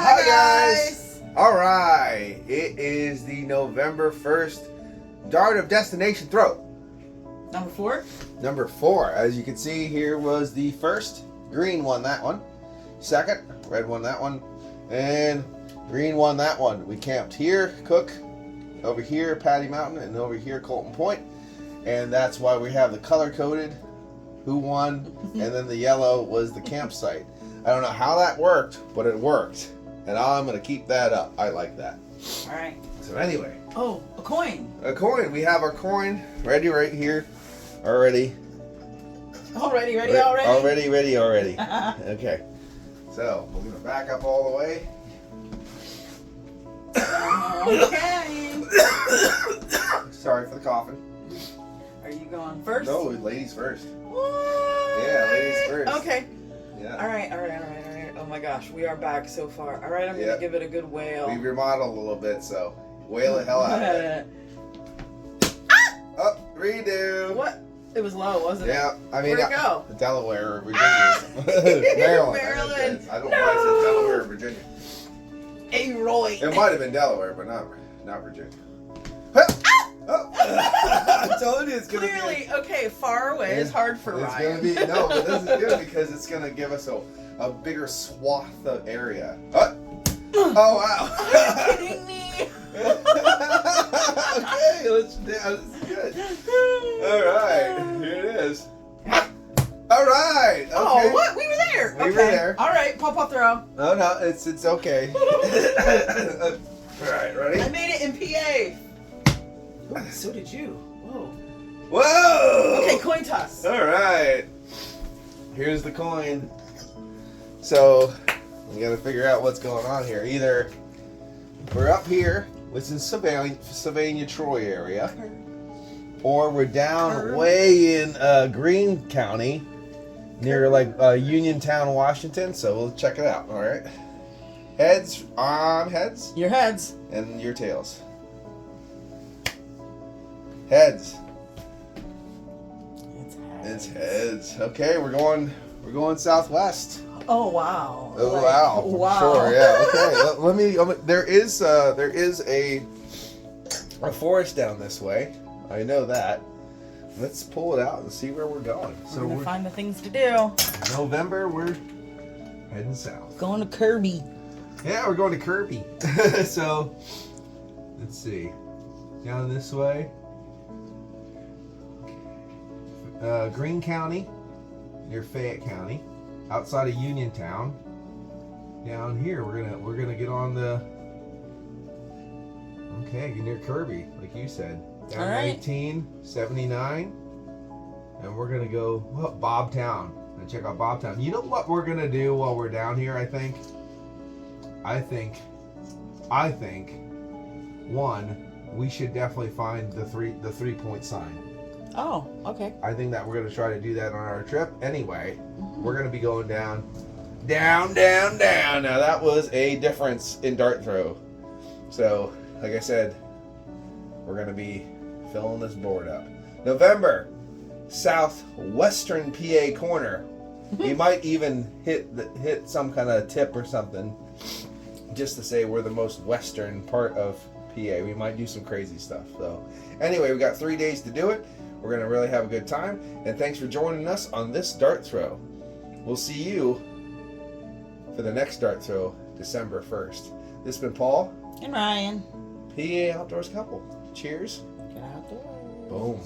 Hi guys! Alright, it is the November 1st Dart of Destination Throw. Number 4? Number 4. As you can see, here was the first. Green won that one. Second, red won that one. And green won that one. We camped here, Cook, over here, Patty Mountain, and over here, Colton Point. And that's why we have the color-coded who won, and then the yellow was the campsite. I don't know how that worked, but it worked. And I'm going to keep that up. I like that. All right. So anyway. Oh, a coin. A coin. We have our coin ready right here. Already. Already. Already. Okay. So, we're going to back up all the way. Okay. Sorry for the coughing. Are you going first? No, ladies first. What? Yeah, ladies first. Okay. Yeah. All right. Oh my gosh, we are back so far. All right, I'm going to give it a good wail. We remodeled a little bit, so wail the hell out of it. Oh, redo. What? It was low, wasn't it? Yeah, I mean, where'd it go? Delaware or Virginia. Maryland. I don't know why I said Delaware or Virginia. Hey, Roy. It might have been Delaware, but not Virginia. Oh. I told you it's gonna Clearly, okay, far away is hard for Ryan. It's gonna be but this is good because it's gonna give us a bigger swath of area. Oh wow! Are you kidding me? Okay, let's do this. Is good. All right, here it is. All right. Okay. Oh, what? We were there. We were there. All right, pop throw. Oh no, it's okay. All right, ready? I made it in PA. Ooh, so did you. Whoa. Whoa! Okay, coin toss. All right. Here's the coin. So we got to figure out what's going on here. Either we're up here, which is Sylvania, Troy area, or we're down way in Greene County, near like Uniontown, Washington. So we'll check it out. All right. Heads on heads. Your heads. And your tails. Heads. It's heads. Okay, we're going southwest. Oh wow. Oh wow. Wow. Sure. Yeah. Okay. let me. There is a forest down this way. I know that. Let's pull it out and see where we're going. We're gonna find the things to do. November, we're heading south. Going to Kirby. Yeah, we're going to Kirby. So let's see. Down this way. Greene County, near Fayette County, outside of Uniontown. Down here, we're gonna get on the near Kirby, like you said, down 1879, and we're gonna go Bobtown and check out Bobtown. You know what we're gonna do while we're down here? I think. One, we should definitely find the 3-point sign. Oh, okay. I think that we're going to try to do that on our trip. Anyway, we're going to be going down. Now, that was a difference in dart throw. So, like I said, we're going to be filling this board up. November, southwestern PA corner. We might even hit some kind of tip or something just to say we're the most western part of PA. We might do some crazy stuff. So, anyway, we got 3 days to do it. We're going to really have a good time. And thanks for joining us on this dart throw. We'll see you for the next dart throw, December 1st. This has been Paul. And Ryan. PA Outdoors Couple. Cheers. Get outdoors. Boom.